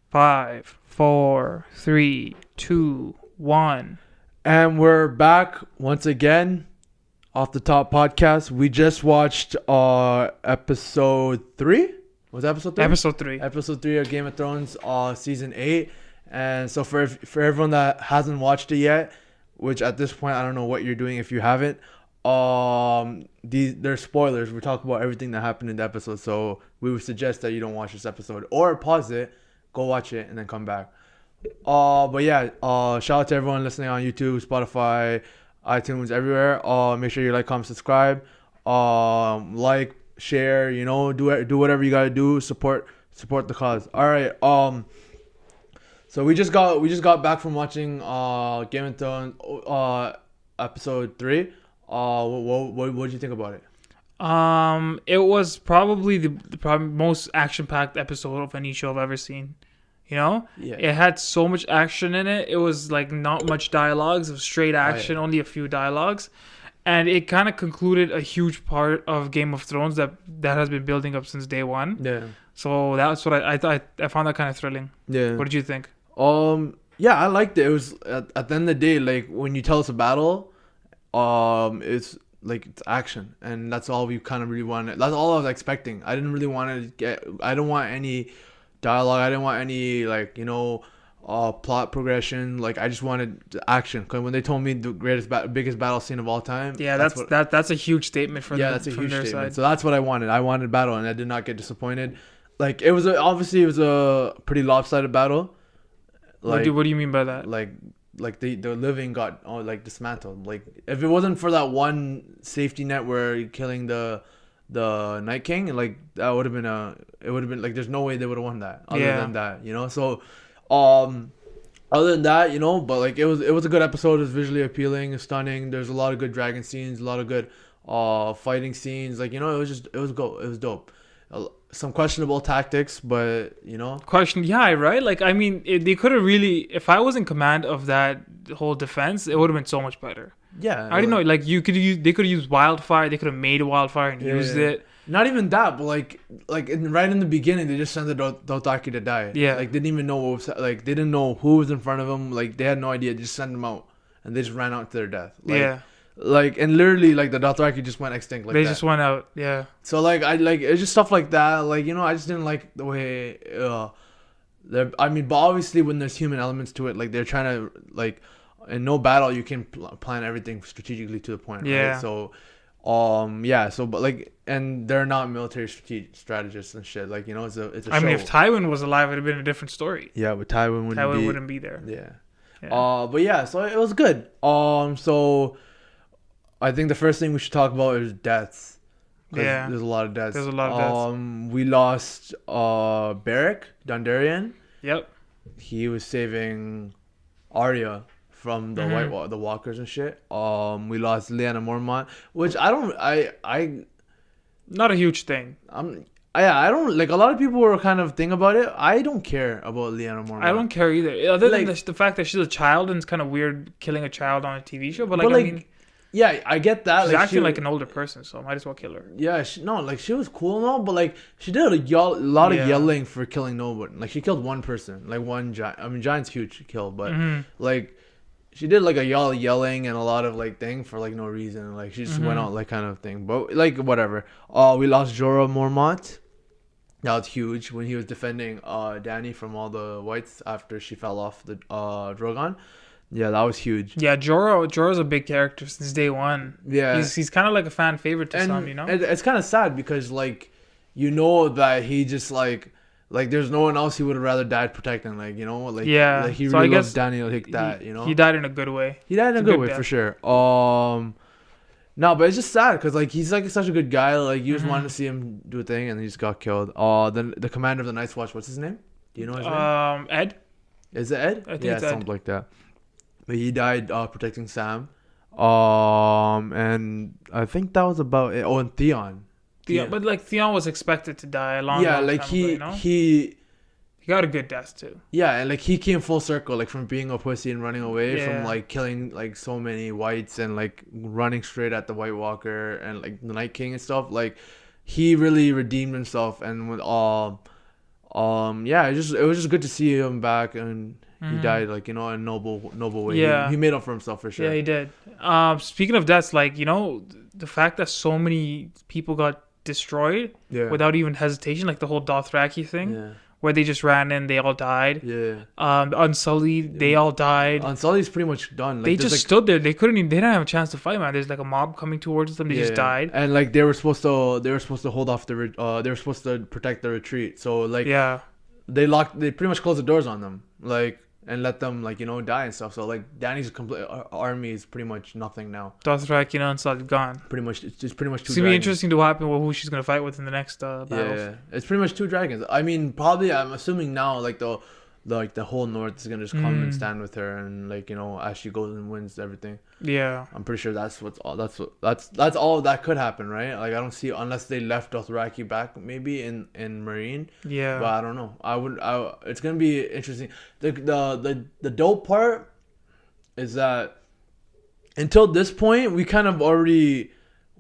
5, 4, 3, 2, 1. And we're back once again. Off the Top podcast. We just watched episode 3. Was that episode 3? Episode 3. Episode 3 of Game of Thrones, season 8. And so for everyone that hasn't watched it yet, which at this point I don't know what you're doing if you haven't, there's spoilers. We talk about everything that happened in the episode, so we would suggest that you don't watch this episode or pause it, go watch it, and then come back. But yeah, shout out to everyone listening on YouTube, Spotify, iTunes, everywhere. Make sure you like, comment, subscribe, like, share, do whatever you gotta do, support the cause. All right. So we just got back from watching Game of Thrones episode 3. What did you think about it? It was probably the most action-packed episode of any show I've ever seen. Yeah. It had so much action in it. It was like not much dialogues. It was straight action, only a few dialogues. And it kind of concluded a huge part of Game of Thrones that has been building up since day one. Yeah. So that's what I thought. I found that kind of thrilling. Yeah. What did you think? Yeah, I liked it. It was at the end of the day, like when you tell us a battle, it's like it's action, and that's all we kind of really wanted. That's all I was expecting. I didn't really want to I don't want any dialogue. I didn't want any plot progression. Like I just wanted action. Because when they told me the biggest battle scene of all time, that's a huge statement for them. Yeah, that's a huge statement. Side. So that's what I wanted. I wanted battle, and I did not get disappointed. Like it was obviously a pretty lopsided battle. Like, what do you mean by that? Like the living got dismantled. Like if it wasn't for that one safety net where you're killing the Night King, like that would have been like there's no way they would have won that other than that, So other than that, but like it was a good episode. It was visually appealing, stunning. There's a lot of good dragon scenes, a lot of good fighting scenes. Like it was dope. Some questionable tactics, but right? Like I mean, they could have really. If I was in command of that whole defense, it would have been so much better. Yeah, I don't know. Like they could have used wildfire. They could have made a wildfire and used it. Not even that, but right in the beginning, they just sent the Dothraki to die. Yeah, like they didn't even know what was, like they didn't know who was in front of them. Like they had no idea. They just sent them out, and they just ran out to their death. And literally, like the Dothraki just went extinct. They just went out. Yeah. So it's just stuff like that. Like I just didn't like the way. But obviously when there's human elements to it, like they're trying to in no battle you can plan everything strategically to the point. Yeah. Right? So, and they're not military strategists and shit. Like it's a show. I mean, if Tywin was alive, it'd have been a different story. Yeah, but Tywin wouldn't be there. Yeah. But yeah, so it was good. So. I think the first thing we should talk about is deaths. Yeah. There's a lot of deaths. We lost Beric Dondarrion. Yep. He was saving Arya from the the walkers and shit. We lost Lyanna Mormont, which I not a huge thing. I don't like. A lot of people were kind of thinking about it. I don't care about Lyanna Mormont. I don't care either. Other than the fact that she's a child and it's kind of weird killing a child on a TV show. But I mean. Yeah, I get that. She's acting like an older person, so I might as well kill her. Yeah, she was cool and all, but she did a lot of yelling for killing nobody. Like she killed one person, like one giant. I mean, giant's huge to kill, but she did a yelling and a lot of thing for no reason. Like she just went out kind of thing. But whatever. We lost Jorah Mormont. That was huge when he was defending Dany from all the whites after she fell off the Drogon. Yeah, that was huge. Yeah, Jorah's a big character since day one. Yeah, he's kind of like a fan favorite to some, It's kind of sad because that he just there's no one else he would have rather died protecting. He really loves Daniel like that. He died in a good way. He died in a good way for sure. No, but it's just sad because he's such a good guy. You just wanted to see him do a thing, and he just got killed. Then the commander of the Night's Watch, what's his name? Do you know his name? Ed. Is it Ed? I think it's Ed. Something like that. But he died protecting Sam. And I think that was about it. Oh, and Theon. But Theon was expected to die a long time ago, he got a good death too. Yeah, and he came full circle, from being a pussy and running away from killing so many whites and running straight at the White Walker and the Night King and stuff. He really redeemed himself, and with Yeah, it was just good to see him back, and he died like, in a noble way. Yeah. He made up for himself for sure. Yeah, he did. Speaking of deaths, like, the fact that so many people got destroyed without even hesitation, like the whole Dothraki thing, where they just ran in, they all died. Yeah. Unsullied, they all died. Unsullied's pretty much done. Like, they just stood there. They didn't have a chance to fight, man. There's like a mob coming towards them. They just died. And like they were supposed to hold off they were supposed to protect the retreat. So like they pretty much closed the doors on them, like, and let them, like, die and stuff. So like Dany's complete army is pretty much nothing now. Dothraki, Unsullied gone. Pretty much, it's pretty much two. It's gonna be interesting to happen with who she's gonna fight with in the next battles. Yeah, it's pretty much 2 dragons. I mean, probably I'm assuming now like the whole north is gonna just come and stand with her, and like, as she goes and wins everything. Yeah, I'm pretty sure that's all that could happen, right? Like, I don't see, unless they left Dothraki back maybe in Marine. Yeah, but I don't know. It's gonna be interesting. The dope part is that until this point we kind of already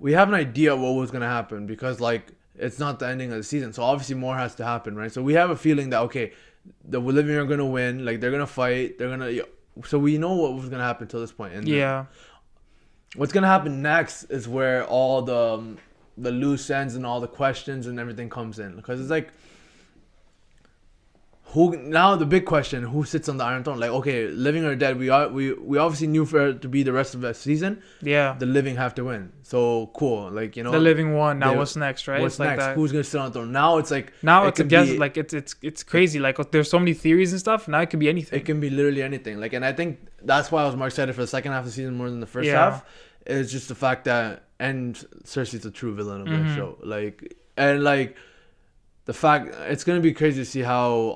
have an idea what was gonna happen, because like it's not the ending of the season, so obviously more has to happen, right? So we have a feeling that, okay, the Living are gonna win, like they're gonna fight, so we know what was gonna happen till this point. And what's gonna happen next is where all the loose ends and all the questions and everything comes in, because it's like, the big question, who sits on the Iron Throne? Like, okay, living or dead, we obviously knew for it to be the rest of the season, the living have to win. So cool, like, the living won. Now what's next, right? What's next? Who's gonna sit on the throne? Now it's like, it's a guess. Like it's crazy. Like, there's so many theories and stuff. Now it could be anything. It can be literally anything. Like, and I think that's why I was more excited for the second half of the season more than the first half. It's just the fact that, and Cersei's a true villain of the show. Like, and like, the fact, it's gonna be crazy to see how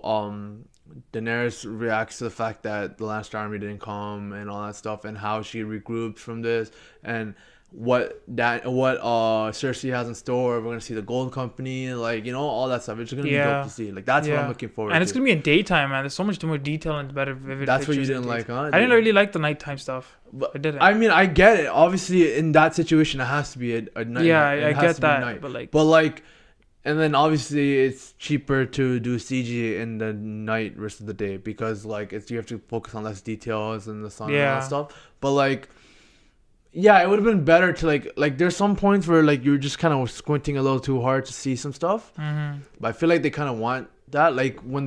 Daenerys reacts to the fact that the last army didn't come and all that stuff, and how she regroups from this, and what Cersei has in store. We're gonna see the Gold Company, like, all that stuff. It's gonna be dope to see. Like, that's what I'm looking forward to. And it's gonna be in daytime, man. There's so much more detail and better vivid. That's what you didn't like, huh? I didn't really like the nighttime stuff. But I didn't. I mean, I get it. Obviously, in that situation, it has to be a night. Yeah, I get that. But like. And then obviously it's cheaper to do CG in the night versus the day, because like you have to focus on less details and the sun and all that stuff. But like, it would have been better to like there's some points where like you're just kind of squinting a little too hard to see some stuff. But I feel like they kind of want that, like when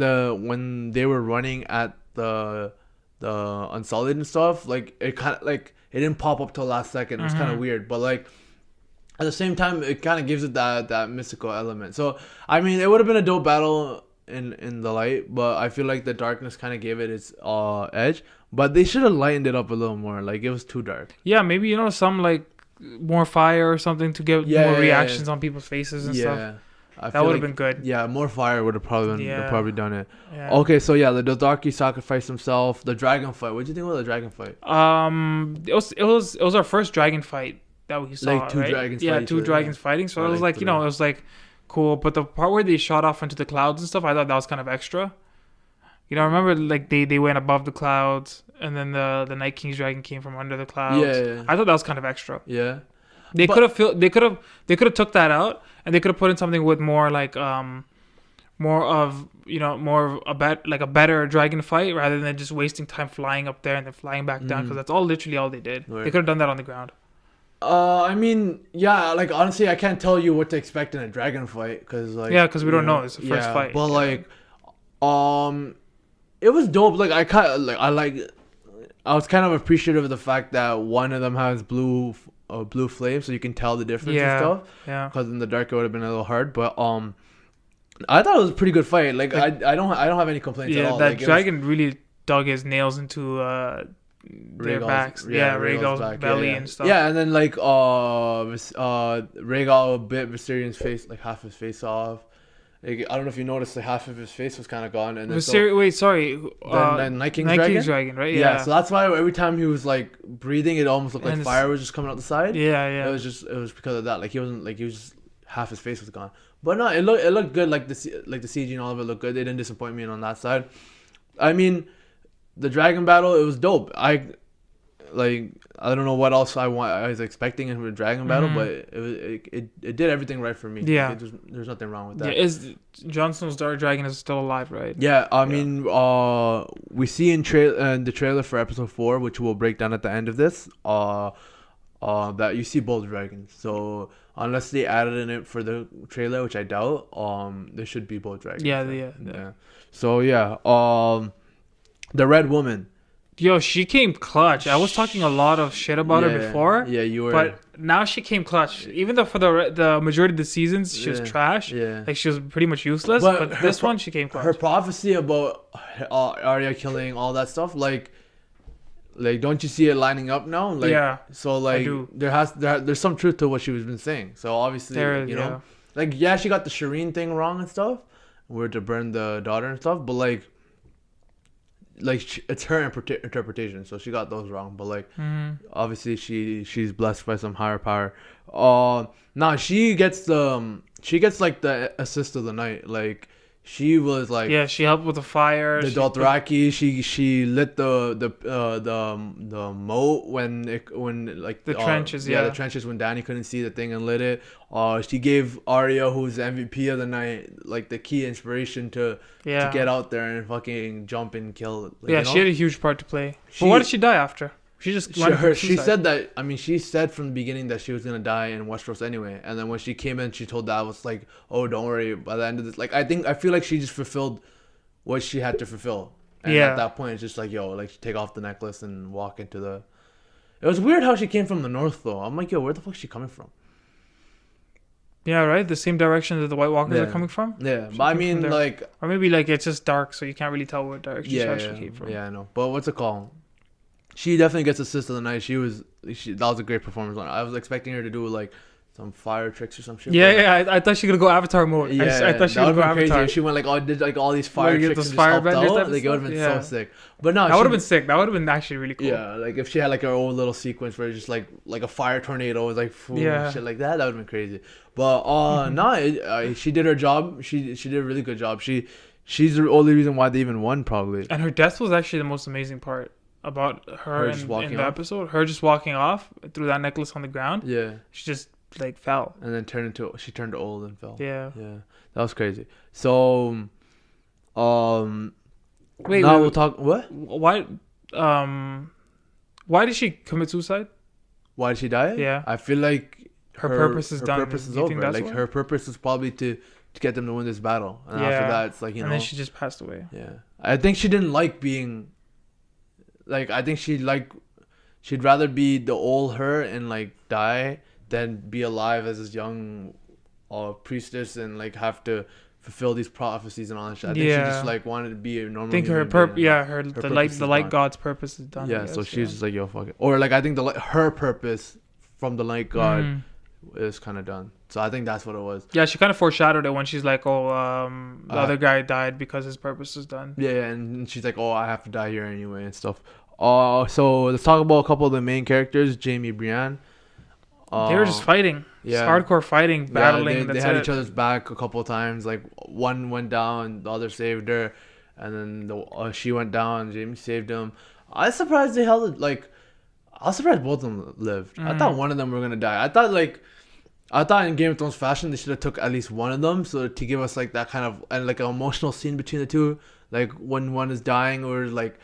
they were running at the Unsullied and stuff, like it kind of like it didn't pop up till last second. It was kind of weird, but like, at the same time, it kind of gives it that mystical element. So, I mean, it would have been a dope battle in the light, but I feel like the darkness kind of gave it its edge. But they should have lightened it up a little more. Like, it was too dark. Yeah, maybe, some, like, more fire or something to get more reactions on people's faces and stuff. That would have been good. Yeah, more fire would have probably done it. Yeah. Okay, so the Dothraki sacrificed himself. The dragon fight. What did you think about the dragon fight? It was our first dragon fight that we saw, like two dragons fighting. So it was like, it was like cool. But the part where they shot off into the clouds and stuff, I thought that was kind of extra. Remember, like they went above the clouds, and then the Night King's dragon came from under the clouds. Yeah. I thought that was kind of extra. Yeah. They could have took that out, and they could have put in something with more like more of a better dragon fight, rather than just wasting time flying up there and then flying back down, because that's literally all they did. Right. They could have done that on the ground. I mean, like, honestly, I can't tell you what to expect in a dragon fight, because like, because we don't know. It's the first fight. But like, it was dope. Like, I was kind of appreciative of the fact that one of them has blue flame, so you can tell the difference and stuff. Yeah. Because in the dark it would have been a little hard, but I thought it was a pretty good fight. Like, I don't have any complaints at all. That dragon really dug his nails into their backs. Rhaegal's belly and stuff. Yeah, and then like Rhaegal bit Viserys' face, like half his face off. Like, I don't know if you noticed, like half of his face was kind of gone. And then the Night King's dragon, right? Yeah. So that's why every time he was like breathing, it almost looked like fire was just coming out the side. Yeah. It was because of that. Like, he was just half his face was gone. But no, it looked good. Like the CG and all of it looked good. They didn't disappoint me on that side. I mean, the dragon battle, it was dope. like I don't know what else I was expecting in a dragon battle, but it did everything right for me. Yeah, like, there's nothing wrong with that. Yeah, is Jon Snow's dark dragon is still alive, right? Yeah, I mean, we see in the trailer for episode 4, which we'll break down at the end of this, that you see both dragons. So unless they added in it for the trailer, which I doubt, there should be both dragons. Yeah. So yeah, the Red Woman. Yo, she came clutch. I was talking a lot of shit about her before. Yeah, you were. But now she came clutch. Even though for the majority of the seasons she was trash. Yeah. Like she was pretty much useless. But this one she came clutch. Her prophecy about Arya killing all that stuff, like don't you see it lining up now? Like, yeah. So like there's some truth to what she was been saying. So obviously you know, like she got the Shireen thing wrong and stuff, where to burn the daughter and stuff, but like it's her interpretation, so she got those wrong, but like obviously she's blessed by some higher power. Now she gets like the assist of the night. Like she was like, she helped with the fire, the Dothraki. She lit the moat when like the trenches. The trenches, when Dany couldn't see the thing and lit it. She gave Arya, who's the MVP of the night, like the key inspiration to get out there and fucking jump and kill. Like, she had a huge part to play. But why did she die after? She said that. I mean, she said from the beginning that she was gonna die in Westeros anyway. And then when she came in, she told Davos like, "Oh, don't worry." By the end of this, like, I feel like she just fulfilled what she had to fulfill. And at that point, it's just like, yo, like, take off the necklace and walk into the. It was weird how she came from the north though. I'm like, yo, where the fuck is she coming from? Yeah, right. The same direction that the White Walkers are coming from. Yeah, but I mean, like, or maybe like it's just dark, so you can't really tell what direction she actually came from. Yeah, I know. But what's it called? She definitely gets assist of the night. That was a great performance on her. I was expecting her to do like some fire tricks or some shit. I thought she could go Avatar mode. I thought she would go Avatar. Crazy. She went did like all these fire tricks and just helped out. Like, it would have been so sick. But no, that would have been sick. That would have been actually really cool. Yeah, like if she had like her own little sequence where it's just like a fire tornado was like shit like that. That would have been crazy. But she did her job. She did a really good job. She's the only reason why they even won, probably. And her death was actually the most amazing part about her in the episode. Her just walking off threw that necklace on the ground. Yeah, she just like fell and then turned to old and fell. Yeah, that was crazy. So we'll talk. What? Why did she commit suicide? Why did she die? Yeah, I feel like her purpose is done. Her purpose is over. Like, her purpose is probably to get them to win this battle, and after that it's like, you know, and then she just passed away. Yeah, I think she didn't like being like, I think she'd rather be the old her and like die than be alive as this young priestess and like have to fulfill these prophecies and all that shit. I think she just like wanted to be a normal. I think her the light god's purpose is done. Yeah, so she's just like, yo, fuck it. Or like, I think her purpose from the light god is kind of done. So I think that's what it was. Yeah, she kind of foreshadowed it when she's like, the other guy died because his purpose is done. Yeah, and she's like, oh, I have to die here anyway and stuff. So let's talk about a couple of the main characters. Jaime, Brienne. They were just fighting. Just hardcore fighting, battling. They had each other's back a couple of times. Like, one went down, the other saved her, and then she went down, Jaime saved him. I was surprised they held it. Like, I was surprised both of them lived. I thought one of them were gonna die. I thought in Game of Thrones fashion they should have took at least one of them, so to give us like that kind of, and like an emotional scene between the two, like when one is dying, or like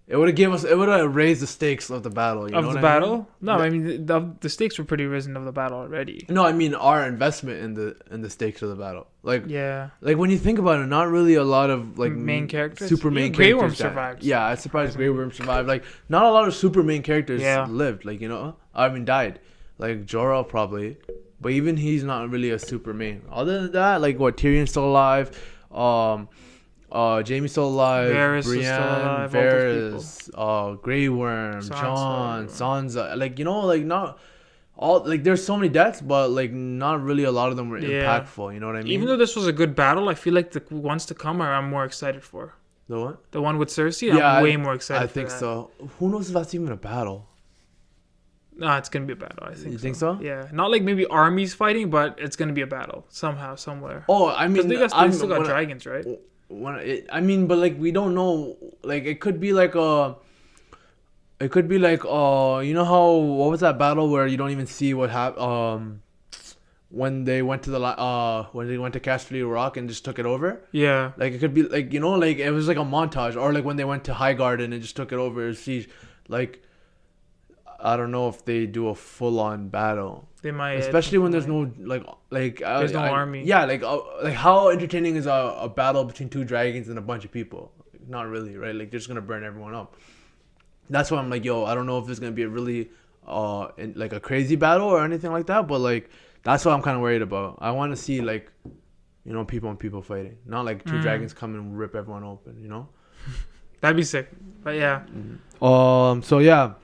it would have raised the stakes of the battle. You know the battle? Mean? No, I mean the stakes were pretty risen of the battle already. No, I mean our investment in the stakes of the battle. Like, like when you think about it, not really a lot of like main characters, super main Grey characters. Worm survived. Yeah, I was surprised Grey Worm survived. Like, not a lot of super main characters lived. Like, you know, I mean died. Like Jorah probably, but even he's not really a super main. Other than that, like Tyrion's still alive. Jaime's still alive. Brienne, Varys, Grey Worm, Jon, Sansa. Like, you know, like not all, like there's so many deaths, but like not really a lot of them were impactful. You know what I mean? Even though this was a good battle, I feel like the ones to come I'm more excited for. The what? The one with Cersei. I'm way more excited. I think so. Who knows if that's even a battle? No, it's gonna be a battle. I think. You think so? Yeah, not like maybe armies fighting, but it's gonna be a battle somehow, somewhere. Oh, I mean, they still got dragons, right? I mean, but like we don't know. Like, it could be like a It could be like you know how what was that battle where you don't even see what happened when they went to when they went to Castle Rock and just took it over. Yeah. Like it could be like like it was like a montage, or like when they went to High Garden and just took it over. Siege, like I don't know if they do a full on battle. They might, especially when there's no there's no army. Yeah, like how entertaining is a battle between two dragons and a bunch of people? Not really, right? Like they're just gonna burn everyone up. That's why I'm like, yo, I don't know if there's gonna be a really like a crazy battle or anything like that, but like that's what I'm kind of worried about. I want to see like people and people fighting, not like two dragons come and rip everyone open. That'd be sick. But yeah. So yeah.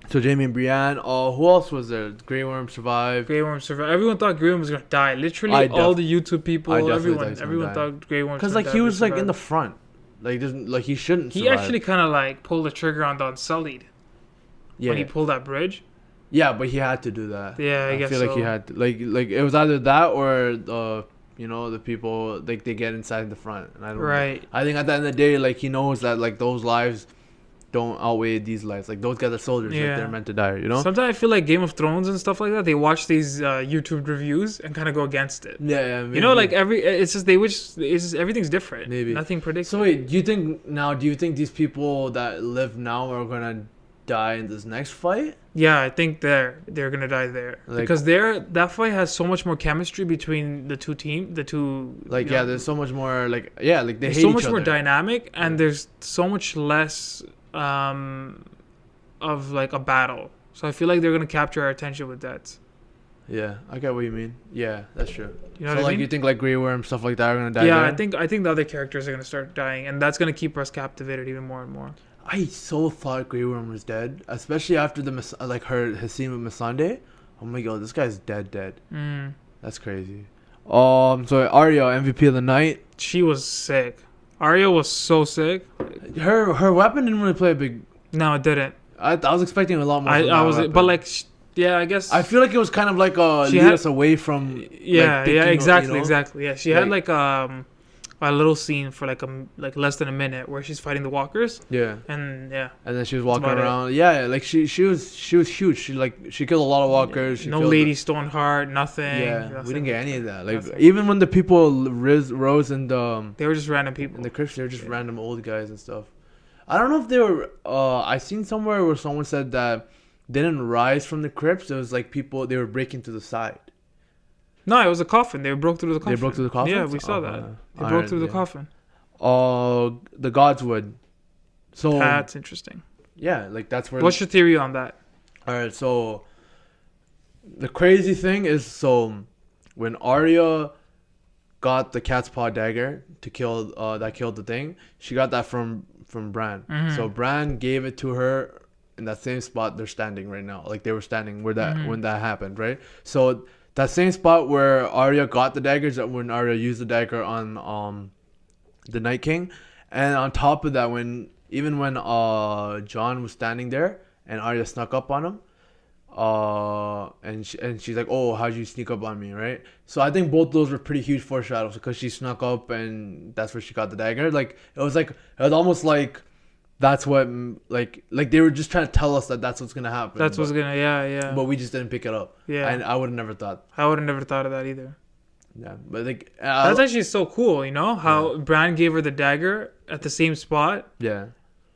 So Jamie and Brienne. Who else was there? Grey Worm survived. Everyone thought Grey Worm was gonna die. Literally, all the YouTube people, everyone thought Grey Worm. Because like he was like in the front, like he shouldn't. He actually kind of like pulled the trigger on the Unsullied. Yeah. When he pulled that bridge. Yeah, but he had to do that. Yeah, I guess feel like he had to, like it was either that or the people like they get inside the front, and I don't. Right. I think at the end of the day, like he knows that like those lives don't outweigh these lives. Like those guys are soldiers. Yeah. Like they're meant to die. Sometimes I feel like Game of Thrones and stuff like that. They watch these YouTube reviews and kind of go against it. Yeah. Maybe. Like it's just everything's different. Maybe nothing predictable. So wait, do you think these people that live now are gonna die in this next fight? Yeah, I think they're gonna die there because that fight has so much more chemistry between the two teams. There's so much more they hate so much each more other. Dynamic, and there's so much less of like a battle. So I feel like they're gonna capture our attention with that. Yeah, I get what you mean. Yeah, that's true. You know what I mean? You think like Grey Worm stuff like that are gonna die? Yeah, there? I think the other characters are gonna start dying, and that's gonna keep us captivated even more and more. I so thought Grey Worm was dead, especially after his scene with Missandei. I'm like, yo, this guy's dead. That's crazy. So Arya, MVP of the night. She was sick. Arya was so sick. Her weapon didn't really play a big. No, it didn't. I was expecting a lot more. Yeah, I guess. I feel like it was kind of like lead us away from. Exactly. Yeah, she had like a little scene for like less than a minute where she's fighting the walkers. Yeah. And yeah. And then she was walking around. Yeah, like she was huge. She killed a lot of walkers. No Lady Stoneheart, nothing. Yeah, we didn't get any of that. Like even when the people rose and they were just random people. In the crypts, they were just random old guys and stuff. I don't know if they were. I seen somewhere where someone said that they didn't rise from the crypts. It was like people they were breaking to the side. No, it was a coffin. They broke through the coffin. They broke through the coffin? Yeah, we saw that. They broke through the coffin. The gods would. So that's interesting. Yeah, like that's where. What's your theory on that? All right, so the crazy thing is, when Arya got the cat's paw dagger to kill that killed the thing, she got that from Bran. Mm-hmm. So Bran gave it to her in that same spot they're standing right now. Like they were standing where when that happened, right? So that same spot where Arya got the daggers, that when Arya used the dagger on the Night King, and on top of that, when Jon was standing there and Arya snuck up on him, and she's like, "Oh, how'd you sneak up on me?" Right? So I think both those were pretty huge foreshadows because she snuck up and that's where she got the dagger. It was almost like. That's what like they were just trying to tell us that's what's gonna happen. Yeah. But we just didn't pick it up. Yeah, and I would have never thought. I would have never thought of that either. Yeah, but that's actually so cool. How Bran gave her the dagger at the same spot. Yeah,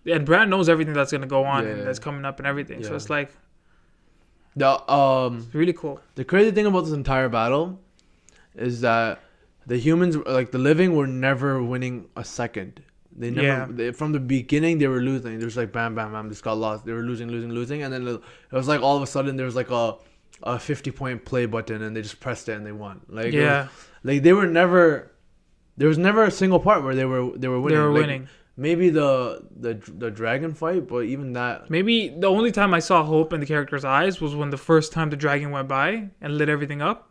and Bran knows everything that's gonna go on and that's coming up and everything. Yeah. So it's like it's really cool. The crazy thing about this entire battle is that the humans, like the living, were never winning a second. They never from the beginning they were losing. There's like bam, just got lost. They were losing, and then it was like all of a sudden there was like a 50-point play button and they just pressed it and they won. They were never. There was never a single part where they were winning. They were winning. Maybe the dragon fight, but even that. Maybe the only time I saw hope in the character's eyes was when the first time the dragon went by and lit everything up.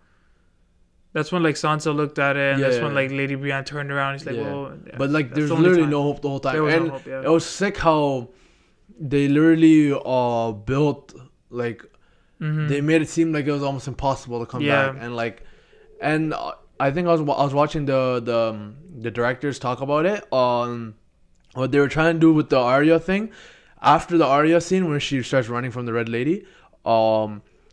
That's when Sansa looked at it, and that's when Lady Brienne turned around. He's like, "Whoa!" Yeah. But there's literally no hope the whole time. There was no hope, yeah. It was sick how they literally built they made it seem like it was almost impossible to come back, and I think I was watching the directors talk about it on what they were trying to do with the Arya thing. after the Arya scene where she starts running from the Red Lady,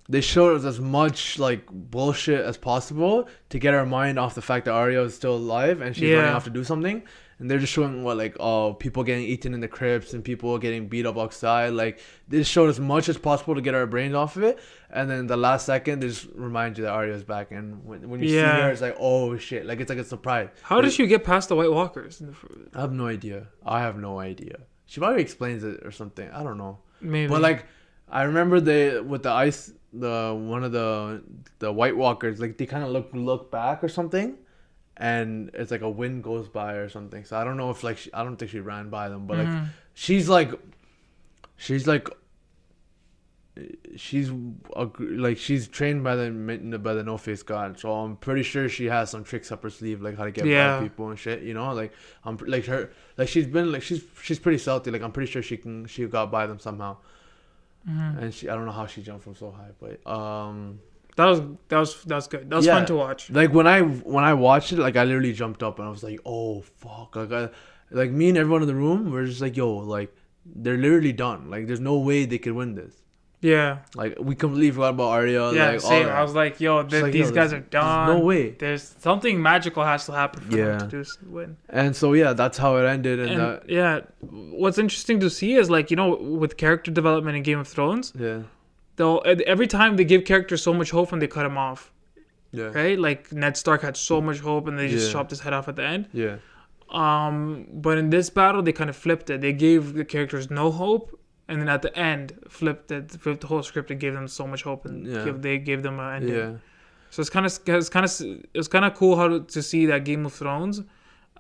they showed us as much like bullshit as possible to get our mind off the fact that Arya is still alive and she's running off to do something. And they're just showing what like people getting eaten in the crypts and people getting beat up outside. Like they just showed as much as possible to get our brains off of it. And then the last second, they just remind you that Arya's back. And when you see her, it's like, oh shit! Like it's like a surprise. How did she get past the White Walkers? I have no idea. She probably explains it or something. I don't know. Maybe. But like, I remember with the ice, one of the White Walkers, like they kind of look back or something. And it's like a wind goes by or something. So I don't know if like I don't think she ran by them, but like she's trained by the No Face God. So I'm pretty sure she has some tricks up her sleeve, like how to get by people and shit. You know, like I'm like her, like she's been like she's pretty stealthy. Like I'm pretty sure she got by them somehow. And I don't know how she jumped from so high, but That was good. That was fun to watch. Like when I watched it, like I literally jumped up and I was like, "Oh fuck!" Like me and everyone in the room were just like, "Yo, like they're literally done. Like there's no way they could win this." Yeah. Like we completely forgot about Arya. Yeah, like, same. I was like, "Yo, these guys are done. There's no way. There's something magical has to happen for them to win." And so that's how it ended. And what's interesting to see is like with character development in Game of Thrones. Yeah. Though every time they give characters so much hope and they cut him off. Yeah. Right? Like Ned Stark had so much hope and they just chopped his head off at the end. Yeah. But in this battle they kind of flipped it. They gave the characters no hope and then at the end flipped the whole script and gave them so much hope and they gave them an ending. Yeah. So it was kind of cool to see that Game of Thrones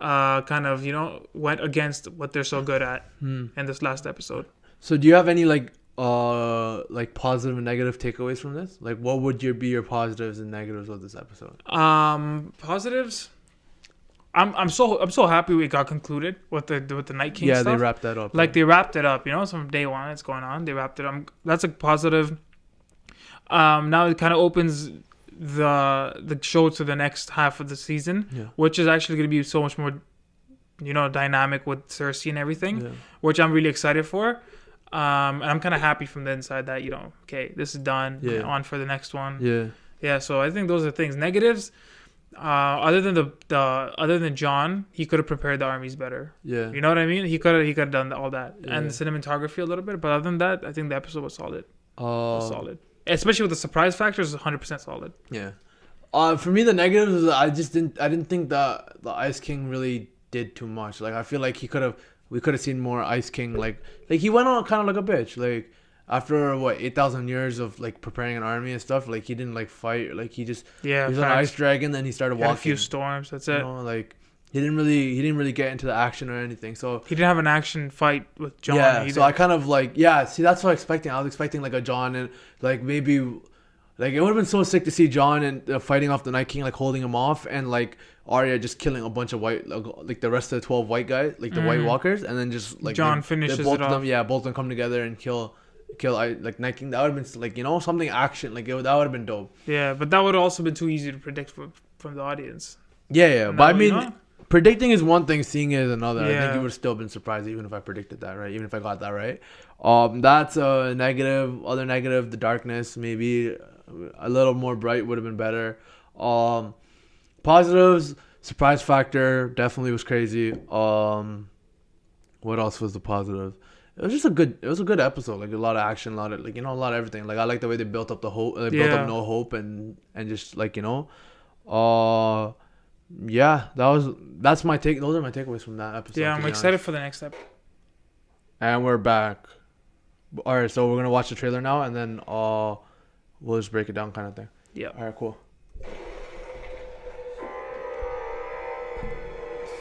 kind of, went against what they're so good at in this last episode. So do you have any like positive and negative takeaways from this? Like what would be your positives and negatives of this episode? Positives, I'm so happy we got concluded with the Night King stuff. They wrapped that up. Like they wrapped it up, so from day one it's going on. They wrapped it up. That's a positive. Now it kind of opens the show to the next half of the season, which is actually going to be so much more dynamic with Cersei and everything, which I'm really excited for. And I'm kind of happy from the inside that okay, this is done. On for the next one. Yeah. So I think those are things. Negatives, other than Jon, he could have prepared the armies better. Yeah. You know what I mean? He could have done all that and the cinematography a little bit. But other than that, I think the episode was solid. Solid, especially with the surprise factors, 100% solid. Yeah. For me, the negatives is I didn't think that the Ice King really did too much. Like I feel like we could have seen more Ice King. Like he went on kind of like a bitch. Like after 8,000 years of like preparing an army and stuff, like he didn't like fight. Like he was an ice dragon. Then he started walking. A few storms. That's it. Like he didn't really get into the action or anything. So he didn't have an action fight with Jon. Yeah. Either. So I kind of see that's what I was expecting. I was expecting like a Jon and like maybe. Like it would have been so sick to see Jon and fighting off the Night King, like holding him off, and like Arya just killing a bunch of white, like the rest of the 12 white guys, like the White Walkers, and then just like Jon finishes both of them. Yeah, both of them come together and kill like Night King. That would have been like something action. Like that would have been dope. Yeah, but that would have also been too easy to predict from the audience. Yeah, but I mean, predicting is one thing, seeing it is another. Yeah. I think you would have still been surprised even if I predicted that right, even if I got that right. That's a negative. Other negative, the darkness maybe. A little more bright would have been better. Positives, surprise factor definitely was crazy. What else was the positive? It was a good episode. Like a lot of action, a lot of a lot of everything. Like I like the way they built up the hope. They built up no hope and just that's my take. Those are my takeaways from that episode. Yeah, I'm excited for the next episode. And we're back. All right, so we're gonna watch the trailer now, and then we'll just break it down, kind of thing. Yeah. All right, cool.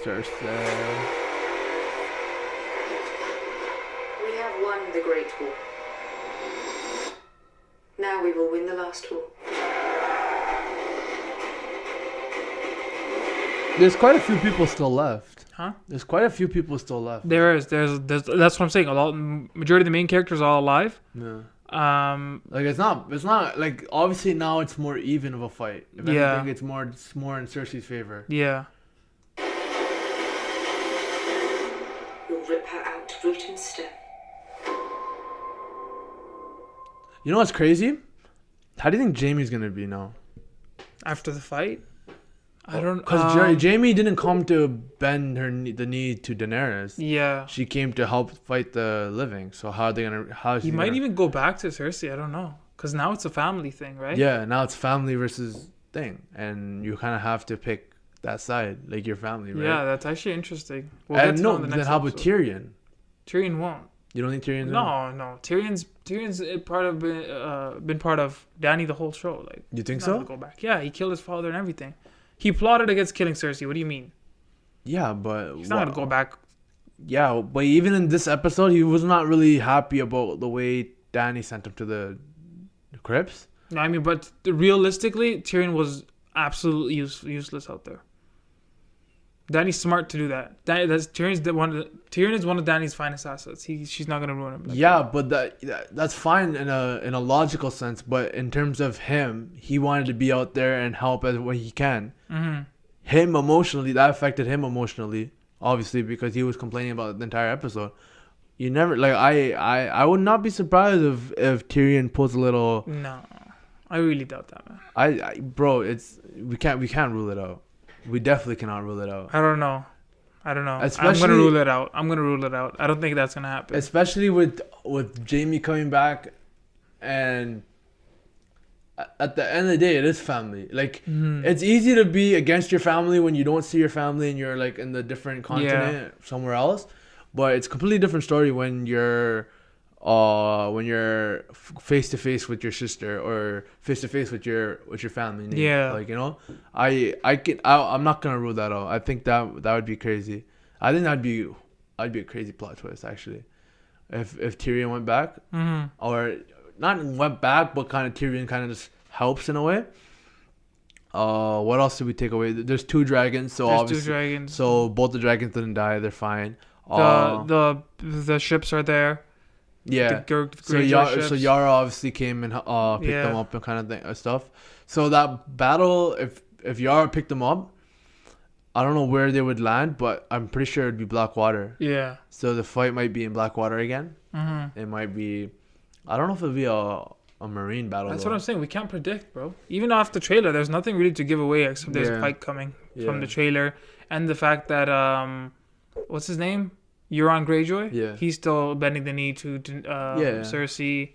Cersei. We have won the Great War. Now we will win the last war. There's quite a few people still left. Huh? There's quite a few people still left. There's that's what I'm saying. Majority of the main characters are all alive. Yeah. Like it's not like obviously now it's more even of a fight. If anything, it's more in Cersei's favor. Yeah. You'll rip her out root and stem. You know what's crazy? How do you think Jamie's gonna be now? After the fight, I don't. Because Jamie didn't come to bend the knee to Daenerys. Yeah. She came to help fight the living. So how are they gonna? How is He might even go back to Cersei. I don't know. Because now it's a family thing, right? Yeah. Now it's family versus thing, and you kind of have to pick that side, like your family, right? Yeah, that's actually interesting. And no, then how about Tyrion? Tyrion won't. You don't think Tyrion's? No. Tyrion's been part of Dany the whole show. Like, you think he's not so? gonna go back. Yeah, he killed his father and everything. He plotted against killing Cersei. What do you mean? Yeah, but He's not gonna go back. Yeah, but even in this episode, he was not really happy about the way Dany sent him to the crypts. No, I mean, but realistically, Tyrion was absolutely useless out there. Dany's smart to do that. Tyrion is one of Dany's finest assets. She's not gonna ruin him. Yeah, but that's fine in a logical sense. But in terms of him, he wanted to be out there and help as what he can. Mm-hmm. Him emotionally, that affected him emotionally, obviously, because he was complaining about the entire episode. You never like I would not be surprised if Tyrion pulls a little. No, I really doubt that, man. Bro, we can't rule it out. We definitely cannot rule it out. I don't know. Especially, I'm gonna rule it out. I don't think that's gonna happen. Especially with Jamie coming back, and at the end of the day, it is family. Like, it's easy to be against your family when you don't see your family and you're like in the different continent somewhere else. But it's a completely different story when you're face to face with your sister or face to face with your family. Yeah. Like, you know, I'm not gonna rule that out. I think that would be crazy. I think that'd be a crazy plot twist actually, if Tyrion went back, or not went back, but kind of Tyrion kind of just helps in a way. What else did we take away? There's 2 dragons, so obviously, so both the dragons didn't die. They're fine. The ships are there. Yeah. So Yara obviously came and picked them up and kind of thing, stuff. So that battle, if Yara picked them up, I don't know where they would land, but I'm pretty sure it'd be Blackwater. Yeah. So the fight might be in Blackwater again. Mm-hmm. It might be. I don't know if it'll be a marine battle. That's what I'm saying. We can't predict, bro. Even off the trailer, there's nothing really to give away except there's a fight coming from the trailer, and the fact that what's his name? Euron Greyjoy. Yeah. He's still bending the knee to Cersei.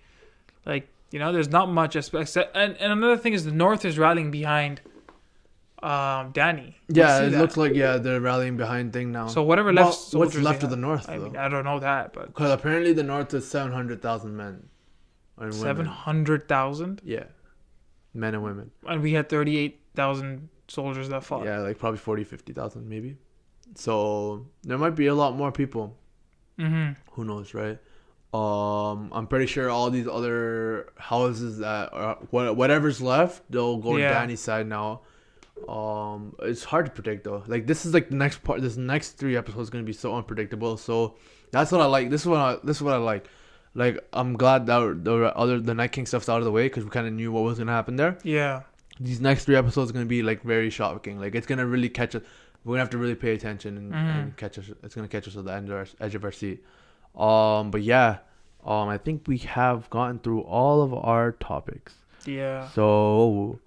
Like, you know, there's not much except, and another thing is the North is rallying behind Dany. Yeah, it looks like they're rallying behind thing now. So whatever left. What's left of the North though? I mean, I don't know that, but because apparently the North is 700,000 men. 700,000. Yeah, men and women. And we had 38,000 soldiers that fought. Yeah, like probably 50,000 maybe. So there might be a lot more people. Mm-hmm. Who knows, right? I'm pretty sure all these other houses that are, whatever's left, they'll go to Dany's side now. It's hard to predict though. Like this is like the next part. This next 3 episodes is gonna be so unpredictable. So that's what I like. This is what I like. Like I'm glad that the Night King stuff's out of the way because we kind of knew what was gonna happen there. Yeah. These next 3 episodes are gonna be like very shocking. Like it's gonna really catch us. We're gonna have to really pay attention and catch us. It's gonna catch us at the edge of our seat. But yeah, I think we have gotten through all of our topics. Yeah. So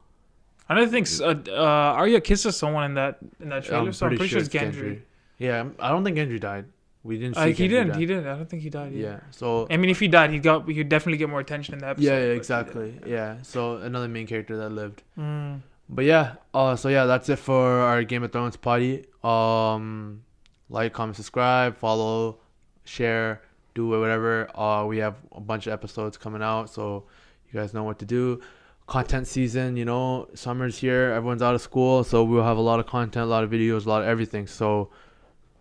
another thing, Arya kisses someone in that trailer, so I'm pretty sure it's Gendry. Yeah, I don't think Gendry died. We didn't see. He didn't. I don't think he died. Yeah. So I mean, if he died, he'd definitely get more attention in the episode. Yeah, exactly. Yeah. So another main character that lived. But yeah, so yeah, that's it for our Game of Thrones party. Like, comment, subscribe, follow, share, do whatever. We have a bunch of episodes coming out, so you guys know what to do. Content season, you know, summer's here, everyone's out of school, so we'll have a lot of content, a lot of videos, a lot of everything. So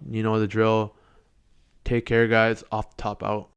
you know the drill. Take care, guys. Off the top out.